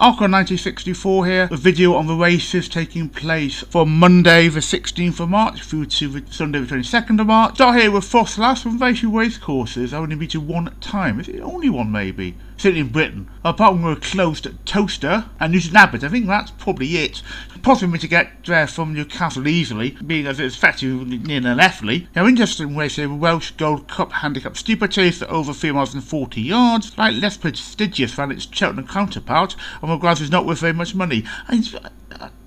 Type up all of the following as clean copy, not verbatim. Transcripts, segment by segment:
Arco 1964 here, a video on the races taking place from Monday the 16th of March through to Sunday the 22nd of March. Start here with Ffos last from very few race courses. I only been to one time. Is it only one maybe? Certainly in Britain. Apart from a closed Toaster and Newton Abbot, I think that's probably it. Possibly to get there from Newcastle easily, being as it's effectively near Newbury. Now, interesting race here, Welsh Gold Cup Handicap Steeplechase at over 3 miles and 40 yards, slightly less prestigious than its Cheltenham counterpart, and the grass is not worth very much money.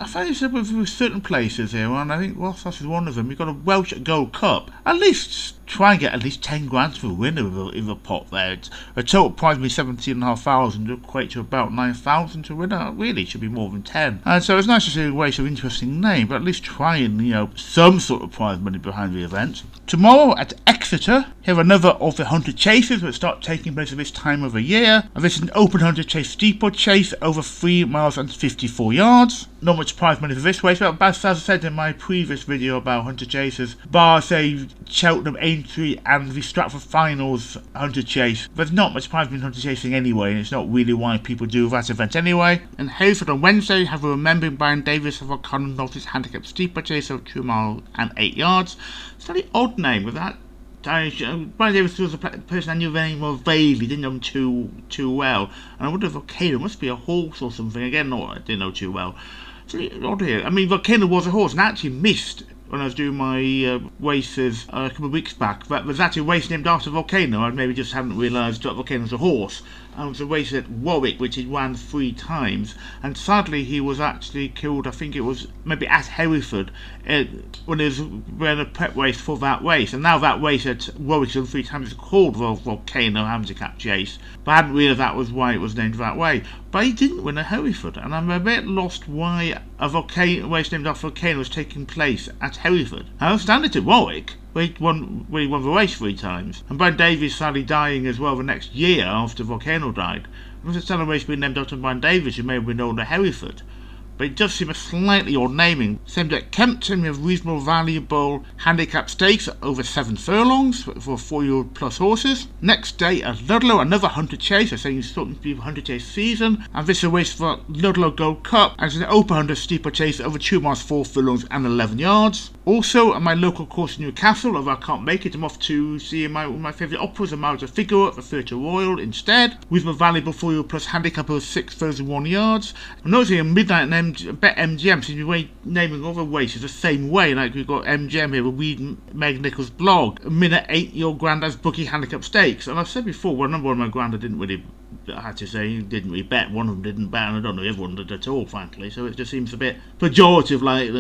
I find it's with certain places here, and I think Rothas is one of them. You've got a Welsh Gold Cup. At least try and get at least 10 grand for a winner in the pot there. It's a total prize of 17,500 to equate to about 9,000 to win. Really, it should be more than 10. And so it's nice to see a race of interesting name, but at least try and, some sort of prize money behind the event. Tomorrow at Exeter, here another of the 100 chases that start taking place at this time of the year. And this is an open 100 chase steeplechase over 3 miles and 54 yards. Not much prize money for this race, but as I said in my previous video about 100 chases, bar say Cheltenham, Aintree and the Stratford Finals 100 chase, there's not much prize money in 100 chasing anyway, and it's not really why people do that event anyway. And Hereford on Wednesday have a Remembering Brian Davis of O'Connor Notice Handicap Steeplechase of 2 miles and 8 yards. Slightly odd name with that. Brian Davis was a person I knew very well vaguely, didn't know him too well, and I wonder if Volcano must be a horse or something. Again, no, I didn't know too well. It's really odd here. I mean, Volcano was a horse, and I actually missed when I was doing my races a couple of weeks back. That was actually a race named after Volcano. I maybe just hadn't realised that Volcano was a horse. And it was a race at Warwick, which he ran 3 times. And sadly, he was actually killed, I think it was maybe at Hereford, when he was running a prep race for that race. And now that race at Warwick 3 times is called Volcano Handicap Chase. But I hadn't realised that was why it was named that way. But he didn't win at Hereford, and I'm a bit lost why a race named after Volcano was taking place at Hereford. I understand it at Warwick, where he won the race 3 times. And Brian Davies sadly dying as well the next year after Volcano died. It was a race being named after Brian Davies, who may have been known at Hereford. But it does seem a slightly odd naming. Same day at Kempton, we have reasonable valuable handicap stakes at over 7 furlongs for 4-year-old plus horses. Next day at Ludlow, another 100 chase. I'm saying it's starting to be a 100 chase season. And this is a race for Ludlow Gold Cup. And it's an open 100 steeplechase over 2 miles, 4 furlongs and 11 yards. Also, at my local course in Newcastle, if I can't make it, I'm off to see one of my favourite operas, a Marriage of Figaro at the Theatre Royal instead. With my valuable 4-year-old plus handicap over 6 furlongs and 1 yards. I'm noticing a midnight and Bet MGM seems to be naming other races the same way. Like we've got MGM here, read Meg Nichols' blog, a minute 8-year-old Grandad's Bookie Handicap Stakes. And I've said before, well, number one, my Grandad didn't really, I had to say, he didn't really bet. One of them didn't bet, and I don't know if everyone did at all, frankly. So it just seems a bit pejorative, like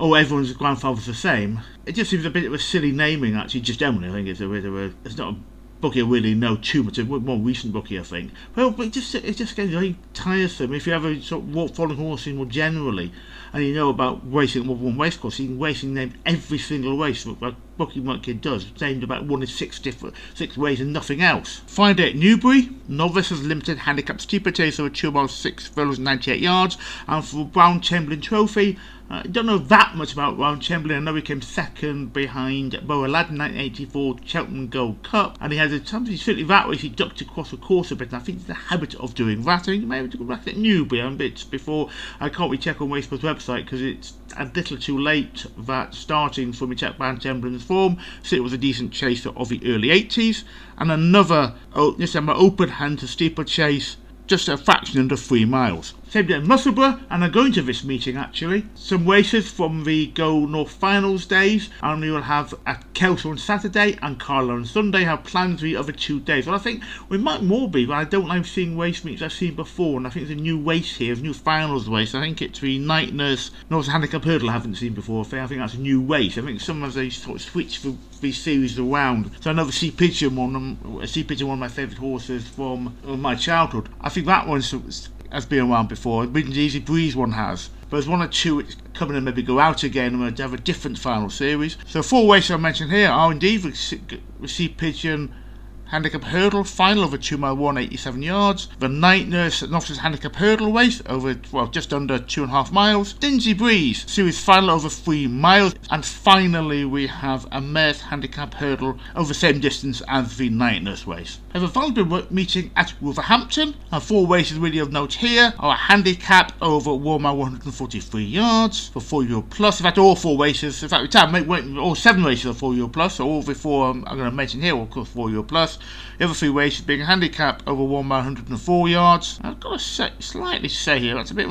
oh, everyone's grandfather's the same. It just seems a bit of a silly naming, actually, just generally. I think it's a bit of a, it's not a bookie I really know too much, a more recent bookie I think. Well, but it just gets very tiresome if you have a sort of following horses more generally, and you know about racing at one race course. You can racing named every single race like Bookie Monkey does, named about 1 in 6 ways and nothing else. Friday at Newbury, Novices Limited Handicap Steeplechase over 2 miles, 6 furlongs and 98 yards, and for Brown Chamberlain Trophy. I don't know that much about Brown Chamberlain. I know he came second behind Boa Lad in 1984 Cheltenham Gold Cup, and he had certainly that race he ducked across the course a bit, and I think he's in the habit of doing that. I think he may have done that at Newbury a bit before. I can't really check on Raceball's website because it's a little too late that starting for me check Brown Chamberlain's form, so it was a decent chaser of the early 80s, and another open hand to steeplechase just a fraction under 3 miles. Same day at Musselburgh, and I'm going to this meeting actually. Some races from the Go North Finals days, and we will have at Kelso on Saturday and Carlisle on Sunday. Have plans for the other 2 days. Well, I think we might more be, but I don't like seeing race meets I've seen before, and I think there's a new race here, a new finals race. I think it's the Night Nurse North Handicap Hurdle I haven't seen before. I think that's a new race. I think sometimes they sort of switch these series around. So I know the Sea Pigeon one of my favourite horses from my childhood. I think that one's has been around before. The Easy Breeze one has. But there's 1 or 2 it's coming and maybe go out again, and we'll have a different final series. So 4 races I mentioned here are indeed the Sea Pigeon handicap hurdle final over 2 mile 187 yards. The night nurse novices handicap hurdle race over, well, just under 2.5 miles. Dinsey Breeze series final over 3 miles. And finally we have a mares handicap hurdle over the same distance as the night nurse race. We have a valuable meeting at Wolverhampton. Our 4 races really of note here are a handicap over 1 mile 143 yards for €4 plus. In fact, all 4 races, in fact, we can make all 7 races are €4 plus, so all the 4 I'm going to mention here will cost €4 plus. The other 3 races being a handicap over 1 mile 104 yards. I've got to slightly say here, that's a bit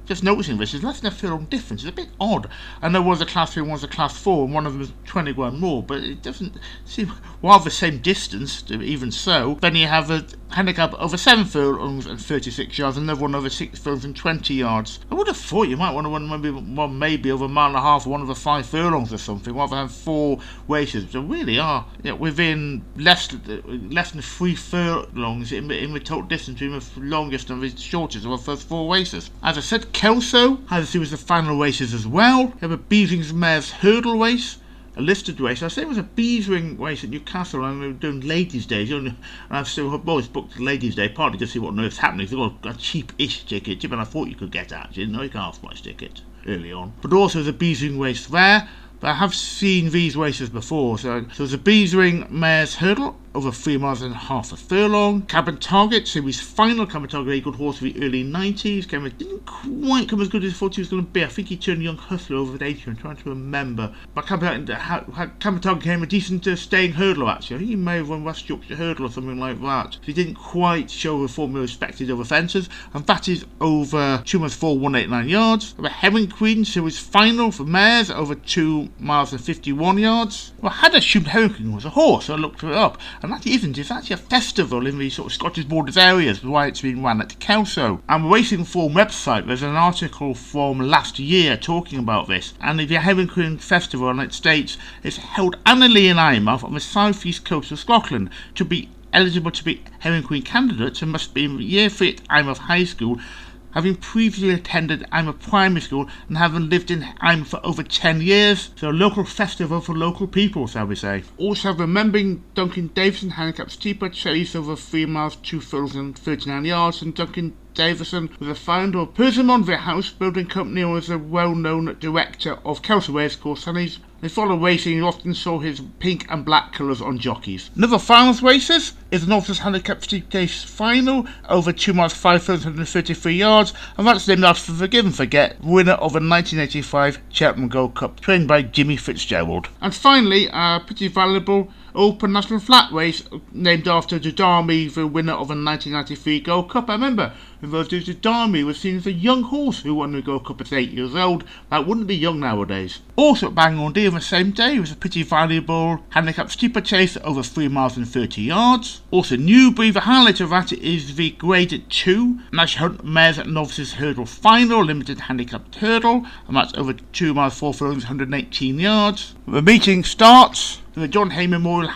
just noticing this, there's less than a furlong difference. It's a bit odd. I know one's a class 3 and one's a class 4, and one of them is 20 grand more, but it doesn't seem, while the same distance, even so. Then you have a handicap over 7 furlongs and 36 yards, another one over 6 furlongs and 20 yards. I would have thought you might want to run maybe over 1.5 miles or one over 5 furlongs or something, rather than have 4 races. So really are within less than 3 furlongs in the total distance between the longest and the shortest of the first 4 races. As I said, Kelso has a series of final races as well. We have a Beesing's Mares Hurdle race, a listed race. I say it was a Beesring race at Newcastle, and we were doing Ladies' Days, and I've still always booked Ladies' Day, partly to see what on earth's happening. They've got a cheap-ish ticket, cheaper than I thought you could get actually. No, you can't half-price ticket early on. But also there's a Beesring race there. But I have seen these races before. So there's a Beesring Mares Hurdle over 3 miles and half a furlong. Cabin Target series final. Cabin Target, a good horse of the early 90s. Didn't quite come as good as I thought he was going to be. I think he turned Young Hustler over at 80. I'm trying to remember. But Cabin Target came a decent staying hurdler actually. I think he may have won West Yorkshire Hurdle or something like that. He didn't quite show the form we expected over fences. And that is over 2 miles 4,189 yards. The Herring Queen series final for mares over 2 miles and 51 yards. Well, I had assumed Herring Queen was a horse, so I looked it up. And that isn't. It's actually a festival in the sort of Scottish Borders areas, why it's been run at Kelso. And the Racing Form website, there's an article from last year talking about this. And the Herring Queen Festival, and it states it's held annually in Eyemouth on the south east coast of Scotland. To be eligible to be Herring Queen candidates, and must be in year 3 at Eyemouth High School, having previously attended Eyemouth Primary School and having lived in Eyemouth for over 10 years. So a local festival for local people, shall we say. Also remembering Duncan Davison handicap steeplechase over 3 miles 2 furlongs and 39 yards, and Duncan Davison was the founder of Persimmon House Building Company and was a well-known director of Kelso Racecourse, and they follow racing. You often saw his pink and black colours on jockeys. Another finals races is an officer's handicap steeplechase final over 2 miles 5 furlongs and 133 yards, and that's named after the Forgive and Forget winner of a 1985 Cheltenham Gold Cup, trained by Jimmy Fitzgerald. And finally, a pretty valuable Open National Flat race named after Dudami, the winner of a 1993 Gold Cup. I remember in those days Dudami was seen as a young horse who won the Gold Cup at 8 years old. That wouldn't be young nowadays. Also at Bangor-on-Dee on the same day was a pretty valuable handicap steeplechase over 3 miles and 30 yards. Also Newbury, the highlight of that is the Grade 2 National Hunt Mares at Novices Hurdle Final, limited handicapped hurdle, and that's over 2 miles 4 furlongs 118 yards. The meeting starts the John Hay Memorial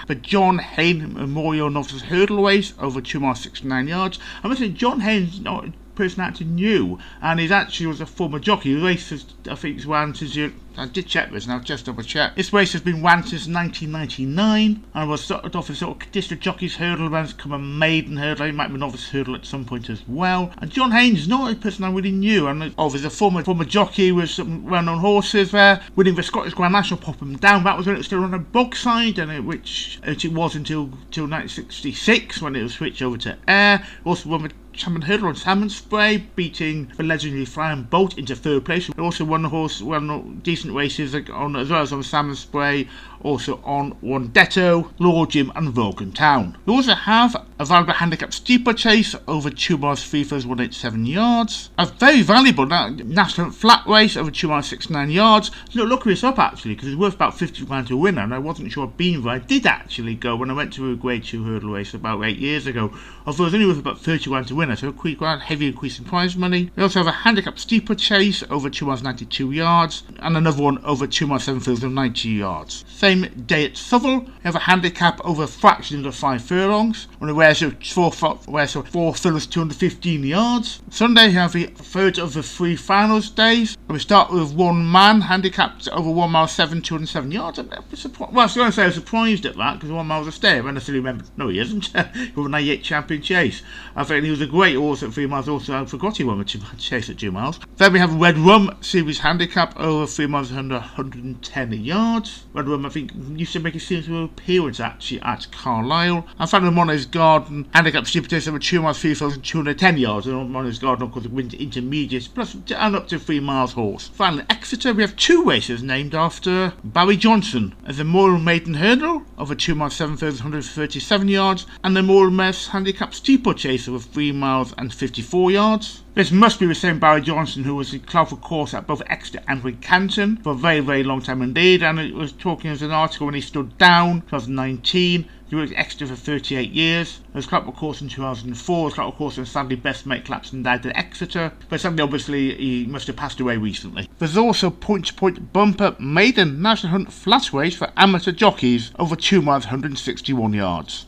Novices Hurdle Race over 2 miles 69 yards. I must say John Hay's not a person actually new, and he actually was a former jockey. The race has, I think, it's ran since I did check this now, just double check. This race has been ran since 1999 and was started off as sort of district jockey's hurdle, then become a maiden hurdle. He might be a novice hurdle at some point as well. And John Haynes is not a person I really knew, and he's a former jockey with some well-known horses there, winning the Scottish Grand National, popping down. That was when it was still on a bogside, and which it was until 1966 when it was switched over to air. Also won the Champion Hurdle on Salmon Spray, beating the legendary Flying Bolt into 3rd place. He also won the horse, decent races on, as well as on Salmon Spray, also on Wandetto, Lord Jim and Vulcan Town. We also have a valuable handicap steeplechase over 2 miles 3 furlongs 187 yards. A very valuable national flat race over 2 miles 69 yards. Look this up actually, because it's worth about 50 grand to win, and I wasn't sure I'd been there. I did actually go when I went to a Grade 2 hurdle race about 8 years ago, although it was only worth about 30 grand to win, so quite heavy increase in prize money. We also have a handicap steeplechase over 2 miles 92 yards, and another one over 2 miles 7 furlongs 90 yards. Same same day at Southwell, we have a handicap over a fraction of the 5 furlongs, on the race of 4 furlongs 215 yards. Sunday, we have the third of the 3 finals days. We start with one man, handicapped over 1 mile 7, 207 yards. I was surprised at that, because 1 mile's a stay. I necessarily remember, no he isn't, with a 98 champion chase. I think he was a great horse at 3 miles, also I forgot he won a chase at 2 miles. Then we have Red Rum Series handicap over 3 miles under 110 yards. Red Rum, I think, used to make a series of appearance actually at Carlisle. And finally, Mono's Garden handicap Supertest over 2 miles, 3,210 yards. And Mono's Garden, of course, wins intermediates, plus and up to 3 miles horse. Finally, Exeter, we have 2 races named after Barry Johnson. As the Moral Maiden Hurdle over 2 miles, 7,137 yards, and the Moral Mess handicap Steeplechase over 3 miles and 54 yards. This must be the same Barry Johnson who was the Clerk of course at both Exeter and Wincanton for a very, very long time indeed, and it was talking as an article when he stood down, 2019. He worked at Exeter for 38 years. He was Clerk of course in 2004, he was Clerk of course and sadly best mate collapsed and died at Exeter, but sadly obviously he must have passed away recently. There's also point-to-point bumper maiden national hunt flat race for amateur jockeys over 2 miles 161 yards.